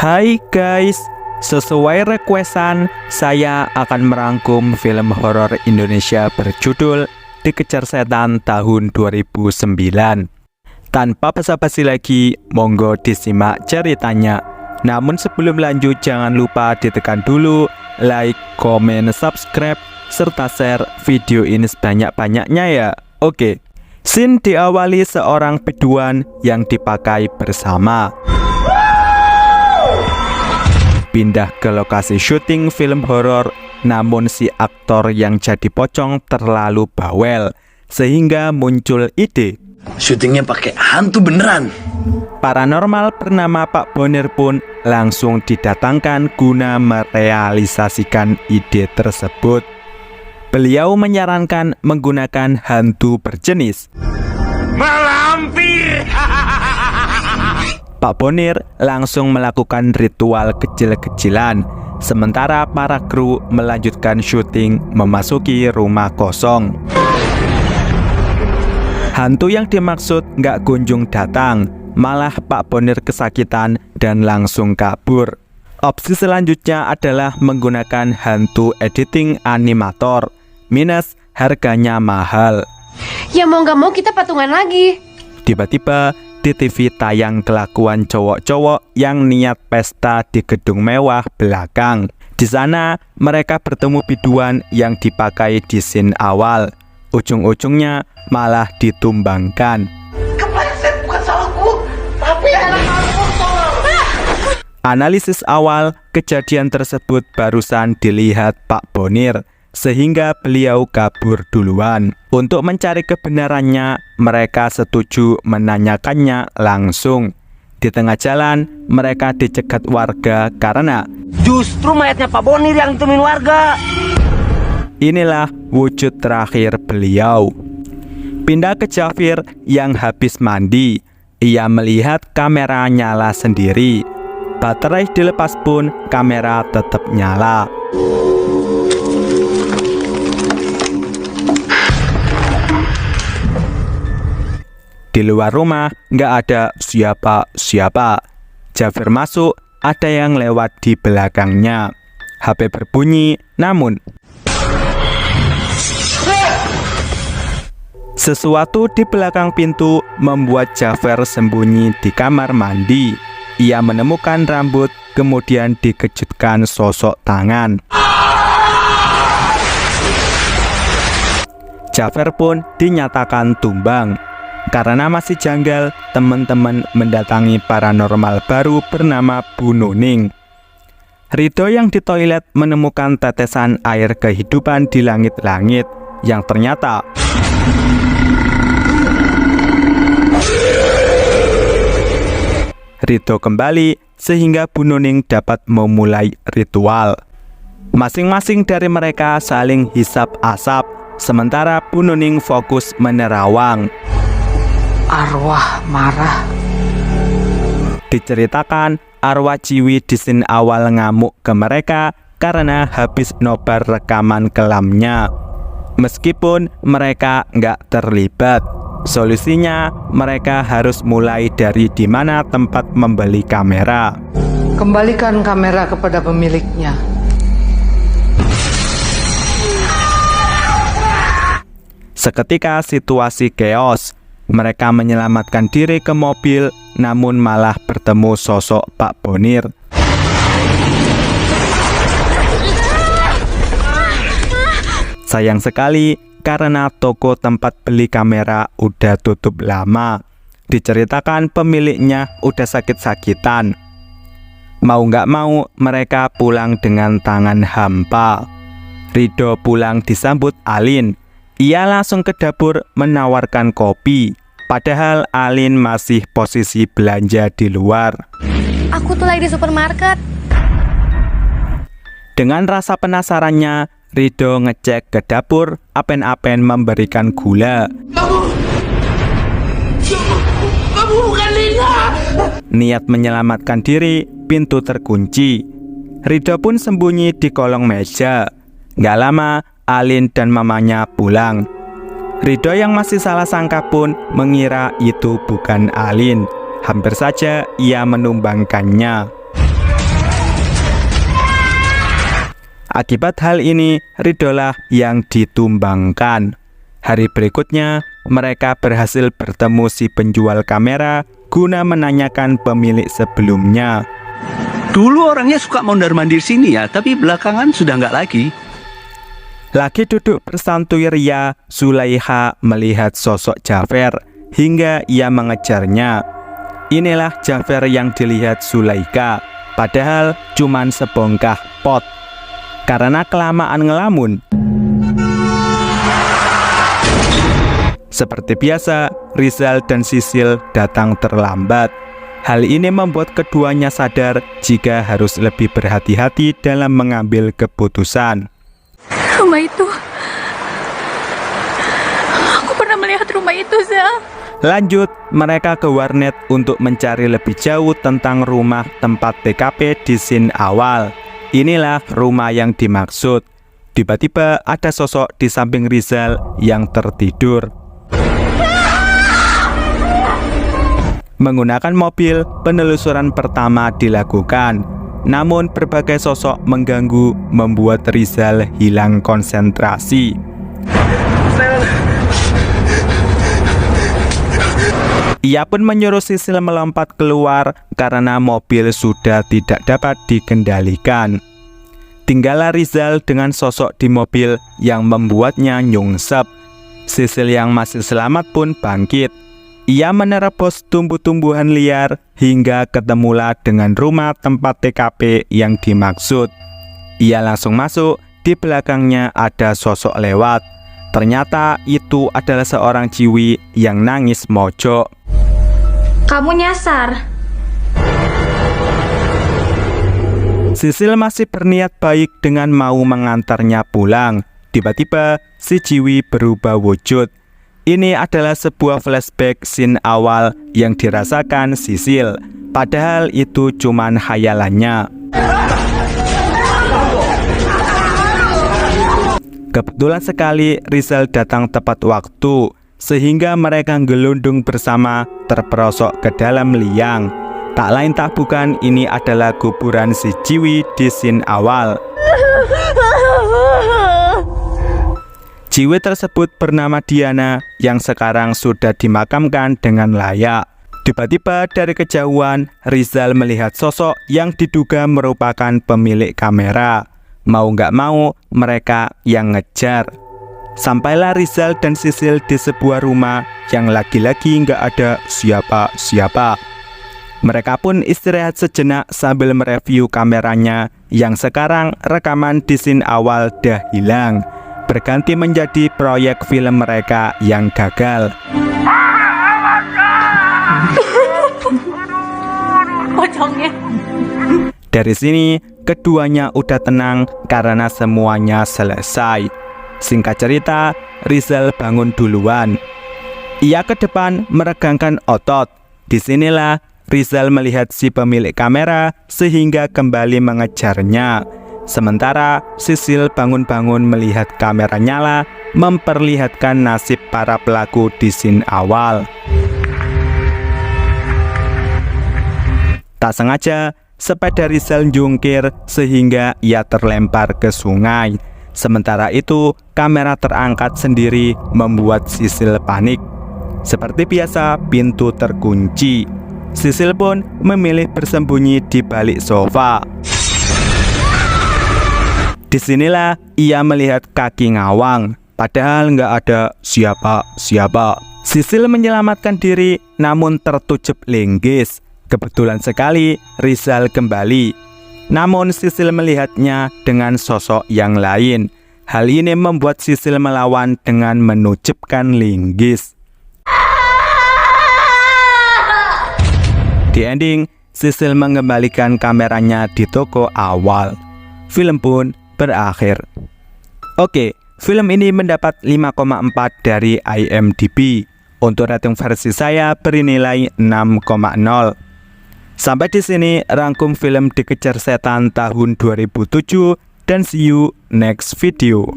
Hai guys, sesuai requestan, saya akan merangkum film horor Indonesia berjudul Dikejar Setan tahun 2009. Tanpa basa-basi lagi, monggo disimak ceritanya. Namun sebelum lanjut, jangan lupa ditekan dulu like, komen, subscribe, serta share video ini sebanyak-banyaknya ya. Oke, scene diawali seorang biduan yang dipakai bersama. Pindah ke lokasi syuting film horor, namun si aktor yang jadi pocong terlalu bawel, sehingga muncul ide. Syutingnya pakai hantu beneran. Paranormal bernama Pak Bonir pun langsung didatangkan guna merealisasikan ide tersebut. Beliau menyarankan menggunakan hantu berjenis Malampir. Pak Bonir langsung melakukan ritual kecil-kecilan, sementara para kru melanjutkan syuting memasuki rumah kosong. Hantu yang dimaksud nggak kunjung datang, malah Pak Bonir kesakitan dan langsung kabur. Opsi selanjutnya adalah menggunakan hantu editing animator, minus harganya mahal. Ya mau nggak mau kita patungan lagi. Tiba-tiba di TV tayang kelakuan cowok-cowok yang niat pesta di gedung mewah belakang. Di sana mereka bertemu biduan yang dipakai di scene awal. Ujung-ujungnya malah ditumbangkan. Kepleset, bukan salahku, tapi anak aku tolong. Analisis awal, kejadian tersebut barusan dilihat Pak Bonir, sehingga beliau kabur duluan. Untuk mencari kebenarannya, mereka setuju menanyakannya langsung. Di tengah jalan, mereka dicegat warga karena Justru mayatnya Pak Bonir yang ditemuin warga. inilah wujud terakhir beliau. Pindah ke Jafir yang habis mandi. Ia melihat kamera nyala sendiri. Baterai dilepas pun kamera tetap nyala. Di luar rumah nggak ada siapa-siapa. Jafir masuk, ada yang lewat di belakangnya. HP berbunyi, namun sesuatu di belakang pintu membuat Jafir sembunyi di kamar mandi. Ia menemukan rambut, kemudian dikejutkan sosok tangan. Jafir pun dinyatakan tumbang. Karena masih janggal, teman-teman mendatangi paranormal baru bernama Bu Nuning. Rido yang di toilet menemukan tetesan air kehidupan di langit-langit yang ternyata Rido kembali sehingga Bu Nuning dapat memulai ritual. Masing-masing dari mereka saling hisap asap, sementara Bu Nuning fokus menerawang. Arwah marah. Diceritakan arwah Ciwi di scene awal ngamuk ke mereka karena habis nobar rekaman kelamnya. Meskipun mereka nggak terlibat, solusinya mereka harus mulai dari di mana tempat membeli kamera. Kembalikan kamera kepada pemiliknya. Seketika situasi chaos. Mereka menyelamatkan diri ke mobil, namun malah bertemu sosok Pak Bonir. Sayang sekali, karena toko tempat beli kamera udah tutup lama. Diceritakan pemiliknya udah sakit-sakitan. Mau nggak mau, mereka pulang dengan tangan hampa. Rido pulang disambut Alin. Ia langsung ke dapur menawarkan kopi, padahal Alin masih posisi belanja di luar. Aku tuh lagi di supermarket. Dengan rasa penasarannya, Rido ngecek ke dapur, apen-apen memberikan gula. Kamu bukan Lina. Niat menyelamatkan diri, pintu terkunci. Rido pun sembunyi di kolong meja. Gak lama, Alin dan mamanya pulang. Rido yang masih salah sangka pun mengira itu bukan Alin. Hampir saja ia menumbangkannya. Akibat hal ini, Ridholah yang ditumbangkan. Hari berikutnya, mereka berhasil bertemu si penjual kamera guna menanyakan pemilik sebelumnya. Dulu orangnya suka mondar-mandir sini ya, tapi belakangan sudah nggak lagi. Lagi duduk bersantui ria, Zulaiha melihat sosok Ja'far hingga ia mengejarnya. Inilah Ja'far yang dilihat Zulaikha, padahal cuman sebongkah pot. Karena kelamaan ngelamun. Seperti biasa, Rizal dan Sisil datang terlambat. Hal ini membuat keduanya sadar jika harus lebih berhati-hati dalam mengambil keputusan. Rumah itu, aku pernah melihat rumah itu, Zal. Lanjut, mereka ke warnet untuk mencari lebih jauh tentang rumah tempat TKP di scene awal. Inilah rumah yang dimaksud. Tiba-tiba ada sosok di samping Rizal yang tertidur. Menggunakan mobil, penelusuran pertama dilakukan. Namun berbagai sosok mengganggu membuat Rizal hilang konsentrasi. Ia pun menyuruh Sisil melompat keluar karena mobil sudah tidak dapat dikendalikan. Tinggallah Rizal dengan sosok di mobil yang membuatnya nyungsep. Sisil yang masih selamat pun bangkit. Ia menerobos tumbuh-tumbuhan liar hingga ketemulah dengan rumah tempat TKP yang dimaksud. Ia langsung masuk, di belakangnya ada sosok lewat. Ternyata itu adalah seorang ciwi yang nangis mojok. Kamu nyasar. Sisil masih berniat baik dengan mau mengantarnya pulang. Tiba-tiba si ciwi berubah wujud. Ini adalah sebuah flashback scene awal yang dirasakan Sisil. Padahal itu cuman khayalannya. Kebetulan sekali Rizal datang tepat waktu, sehingga mereka gelundung bersama terperosok ke dalam liang. Tak lain tak bukan ini adalah kuburan si ciwi di scene awal. Ciwi tersebut bernama Diana yang sekarang sudah dimakamkan dengan layak. Tiba-tiba dari kejauhan, Rizal melihat sosok yang diduga merupakan pemilik kamera. Mau nggak mau, mereka yang ngejar. Sampailah Rizal dan Sisil di sebuah rumah yang lagi-lagi nggak ada siapa-siapa. Mereka pun istirahat sejenak sambil mereview kameranya yang sekarang rekaman di scene awal dah hilang. Berganti menjadi proyek film mereka yang gagal. Pocongnya. Dari sini, keduanya udah tenang karena semuanya selesai. Singkat cerita, Rizal bangun duluan. Ia ke depan meregangkan otot. Disinilah Rizal melihat si pemilik kamera sehingga kembali mengejarnya. Sementara Sisil bangun-bangun melihat kamera nyala, memperlihatkan nasib para pelaku di scene awal. Tak sengaja, sepeda Rizal jungkir sehingga ia terlempar ke sungai. Sementara itu, kamera terangkat sendiri membuat Sisil panik. Seperti biasa, pintu terkunci. Sisil pun memilih bersembunyi di balik sofa. Disinilah ia melihat kaki ngawang, padahal nggak ada siapa-siapa. Sisil menyelamatkan diri, namun tertujup linggis. Kebetulan sekali Rizal kembali. Namun Sisil melihatnya dengan sosok yang lain. Hal ini membuat Sisil melawan dengan menujupkan linggis. Di ending, Sisil mengembalikan kameranya di toko awal. Film pun berakhir. Oke, film ini mendapat 5,4 dari IMDb. Untuk rating versi saya beri nilai 6,0. Sampai di sini rangkum film Dikejar Setan tahun 2007 dan see you next video.